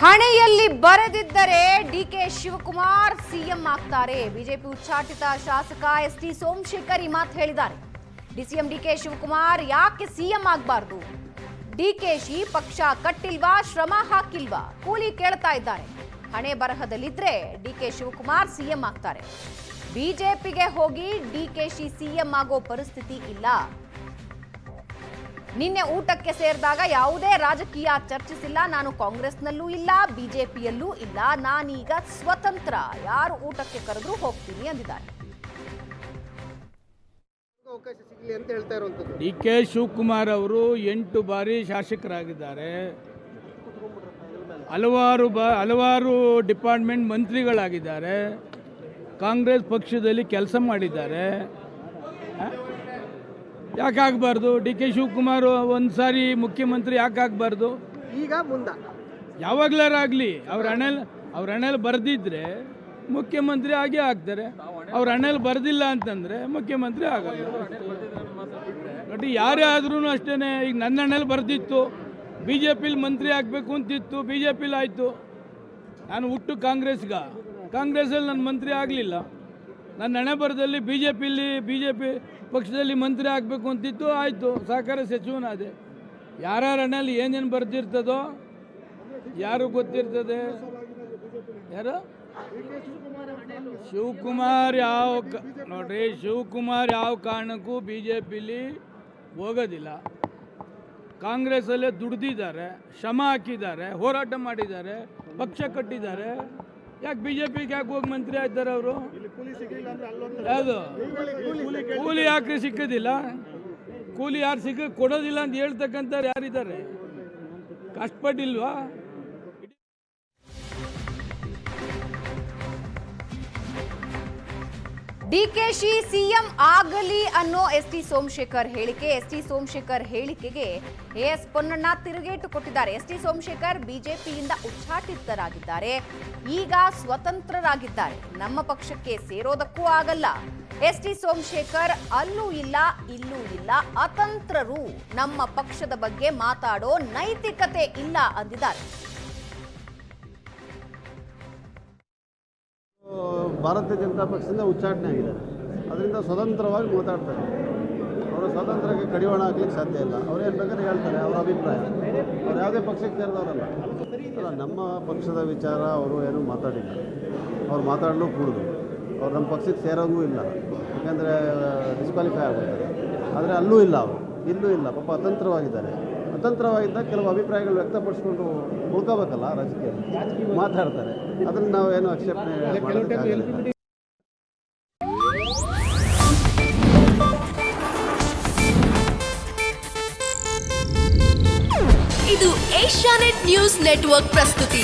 ಹಣೆಯಲ್ಲಿ ಬರೆದಿದ್ದರೆ DK Shivakumar CM ಆಗ್ತಾರೆ. ಬಿಜೆಪಿ ಉಚ್ಚಾಟಿತ ಶಾಸಕ ಎಸ್ಟಿ ಸೋಮಶೇಖರ್ ಈ ಮಾತು ಹೇಳಿದ್ದಾರೆ. ಡಿಸಿಎಂ ಡಿಕೆ ಶಿವಕುಮಾರ್ ಯಾಕೆ ಸಿಎಂ ಆಗಬಾರ್ದು? ಡಿಕೆಶಿ ಪಕ್ಷ ಕಟ್ಟಿಲ್ವಾ, ಶ್ರಮ ಹಾಕಿಲ್ವಾ, ಕೂಲಿ ಕೇಳ್ತಾ ಇದ್ದಾರೆ. ಹಣೆ ಬರಹದಲ್ಲಿದ್ರೆ ಡಿಕೆ ಶಿವಕುಮಾರ್ ಸಿಎಂ ಆಗ್ತಾರೆ. ಬಿಜೆಪಿಗೆ ಹೋಗಿ ಡಿಕೆಶಿ ಸಿಎಂ ಆಗೋ ಪರಿಸ್ಥಿತಿ ಇಲ್ಲ. ನಿನ್ನೆ ಊಟಕ್ಕೆ ಸೇರಿದಾಗ ಯಾವುದೇ ರಾಜಕೀಯ ಚರ್ಚಿಸಿಲ್ಲ. ನಾನು ಕಾಂಗ್ರೆಸ್ನಲ್ಲೂ ಇಲ್ಲ, ಬಿಜೆಪಿಯಲ್ಲೂ ಇಲ್ಲ. ನಾನೀಗ ಸ್ವತಂತ್ರ, ಯಾರು ಊಟಕ್ಕೆ ಕರೆದ್ರೂ ಹೋಗ್ತೀನಿ ಅಂದಿದ್ದಾರೆ. ಡಿಕೆ ಶಿವಕುಮಾರ್ ಅವರು 8 ಬಾರಿ ಶಾಸಕರಾಗಿದ್ದಾರೆ. ಹಲವಾರು ಡಿಪಾರ್ಟ್ಮೆಂಟ್ ಮಂತ್ರಿಗಳಾಗಿದ್ದಾರೆ. ಕಾಂಗ್ರೆಸ್ ಪಕ್ಷದಲ್ಲಿ ಕೆಲಸ ಮಾಡಿದ್ದಾರೆ. ಯಾಕೆ ಆಗಬಾರ್ದು? ಡಿ ಕೆ ಶಿವಕುಮಾರ್ ಒಂದು ಸಾರಿ ಮುಖ್ಯಮಂತ್ರಿ ಯಾಕೆ ಆಗಬಾರ್ದು? ಈಗ ಮುಂದೆ ಯಾವಾಗಲಾರಾಗಲಿ ಅವ್ರ ಹಣೆಯಲ್ಲಿ ಬರೆದಿದ್ರೆ ಮುಖ್ಯಮಂತ್ರಿ ಆಗೇ ಆಗ್ತಾರೆ. ಅವ್ರ ಹಣೆಯಲ್ಲಿ ಬರೆದಿಲ್ಲ ಅಂತಂದರೆ ಮುಖ್ಯಮಂತ್ರಿ ಆಗಲ್ಲ. ನೋಡಿ, ಯಾರೇ ಆದ್ರೂ ಅಷ್ಟೇ. ಈಗ ನನ್ನ ಹಣೆಯಲ್ಲಿ ಬರೆದಿತ್ತು, ಬಿ ಜೆ ಪಿಲಿ ಮಂತ್ರಿ ಆಗಬೇಕು ಅಂತಿತ್ತು, ಬಿ ಜೆ ಪಿಲಿ ಆಯಿತು. ನಾನು ಹುಟ್ಟು ಕಾಂಗ್ರೆಸ್ಸಲ್ಲಿ ನನ್ನ ಮಂತ್ರಿ ಆಗಲಿಲ್ಲ. ನನ್ನ ಹಣೆ ಬರದಲ್ಲಿ ಬಿ ಜೆ ಪಿ ಪಕ್ಷದಲ್ಲಿ ಮಂತ್ರಿ ಆಗಬೇಕು ಅಂತಿತ್ತು, ಆಯಿತು, ಸಹಕಾರ ಸಚಿವನಾದೆ. ಯಾರ ಹಣೆಯಲ್ಲಿ ಏನೇನು ಬರೆದಿರ್ತದೋ ಯಾರು ಗೊತ್ತಿರ್ತದೆ. ಯಾರು ಶಿವಕುಮಾರ್ ನೋಡ್ರಿ, ಶಿವಕುಮಾರ್ ಯಾವ ಕಾರಣಕ್ಕೂ ಬಿ ಜೆ ಪಿಲಿ ಹೋಗೋದಿಲ್ಲ. ಕಾಂಗ್ರೆಸ್ಸಲ್ಲೇ ದುಡ್ದಿದ್ದಾರೆ, ಶ್ರಮ ಹಾಕಿದ್ದಾರೆ, ಹೋರಾಟ ಮಾಡಿದ್ದಾರೆ, ಪಕ್ಷ ಕಟ್ಟಿದ್ದಾರೆ. ಯಾಕೆ ಬಿ ಜೆ ಪಿಗೆ ಯಾಕೆ ಹೋಗಿ ಮಂತ್ರಿ ಆಯ್ತಾರೆ ಅವರು? ಯಾವುದು ಕೂಲಿ ಯಾಕೆ ಸಿಕ್ಕೋದಿಲ್ಲ? ಕೂಲಿ ಯಾರು ಕೊಡೋದಿಲ್ಲ ಅಂತ ಹೇಳ್ತಕ್ಕಂಥವ್ರು ಯಾರಿದ್ದಾರೆ? ಕಷ್ಟಪಟ್ಟಿಲ್ವಾ? ಡಿಕೆಶಿ ಸಿಎಂ ಆಗಲಿ ಅನ್ನೋ ಎಸ್ಟಿ ಸೋಮಶೇಖರ್ ಹೇಳಿಕೆ. ಎಸ್ಟಿ ಸೋಮಶೇಖರ್ ಹೇಳಿಕೆಗೆ ಎಸ್ ಪೊನ್ನಣ್ಣ ತಿರುಗೇಟು ಕೊಟ್ಟಿದ್ದಾರೆ. ಎಸ್ಟಿ ಸೋಮಶೇಖರ್ ಬಿಜೆಪಿಯಿಂದ ಉಚ್ಚಾಟಿತರಾಗಿದ್ದಾರೆ, ಈಗ ಸ್ವತಂತ್ರರಾಗಿದ್ದಾರೆ. ನಮ್ಮ ಪಕ್ಷಕ್ಕೆ ಸೇರೋದಕ್ಕೂ ಆಗಲ್ಲ. ಎಸ್ಟಿ ಸೋಮಶೇಖರ್ ಅಲ್ಲೂ ಇಲ್ಲ, ಇಲ್ಲೂ ಇಲ್ಲ, ಅತಂತ್ರರು. ನಮ್ಮ ಪಕ್ಷದ ಬಗ್ಗೆ ಮಾತಾಡೋ ನೈತಿಕತೆ ಇಲ್ಲ ಅಂದಿದ್ದಾರೆ. ಭಾರತೀಯ ಜನತಾ ಪಕ್ಷದಿಂದ ಉಚ್ಚಾಟನೆ ಆಗಿದ್ದಾರೆ. ಅದರಿಂದ ಸ್ವತಂತ್ರವಾಗಿ ಮಾತಾಡ್ತಾರೆ. ಅವರ ಸ್ವಾತಂತ್ರ್ಯಕ್ಕೆ ಕಡಿವಾಣ ಹಾಕ್ಲಿಕ್ಕೆ ಸಾಧ್ಯ ಇಲ್ಲ. ಅವ್ರೇನು ಬೇಕಾದ್ರೆ ಹೇಳ್ತಾರೆ, ಅವರ ಅಭಿಪ್ರಾಯ. ಅವ್ರು ಯಾವುದೇ ಪಕ್ಷಕ್ಕೆ ಸೇರಿದವರಲ್ಲ. ಅಲ್ಲ, ನಮ್ಮ ಪಕ್ಷದ ವಿಚಾರ ಅವರು ಏನೂ ಮಾತಾಡಿಲ್ಲ. ಅವ್ರು ಮಾತಾಡಲು ಕೂಡುದು. ಅವ್ರು ನಮ್ಮ ಪಕ್ಷಕ್ಕೆ ಸೇರೋಂಗೂ ಇಲ್ಲ, ಯಾಕೆಂದರೆ ಡಿಸ್ಕ್ವಾಲಿಫೈ ಆಗುತ್ತಾರೆ. ಆದರೆ ಅಲ್ಲೂ ಇಲ್ಲ, ಅವರು ಇಲ್ಲೂ ಇಲ್ಲ. ಪಾಪ ಅತಂತ್ರವಾಗಿದ್ದಾರೆ. ಅತಂತ್ರವಾಗಿದ್ದಾಗ ಕೆಲವು ಅಭಿಪ್ರಾಯಗಳು ವ್ಯಕ್ತಪಡಿಸ್ಕೊಂಡು ಉಳ್ಕೋಬೇಕಲ್ಲ, ರಾಜಕೀಯ ಮಾತಾಡ್ತಾರೆ. ಅದನ್ನು ನಾವು ಏನು ಆಕ್ಷೇಪಣೆ ಮಾಡೋಕ್ಕಾಗಲ್ಲ. ಇದು ಏಷ್ಯಾನೆಟ್ ನ್ಯೂಸ್ ನೆಟ್ವರ್ಕ್ ಪ್ರಸ್ತುತಿ.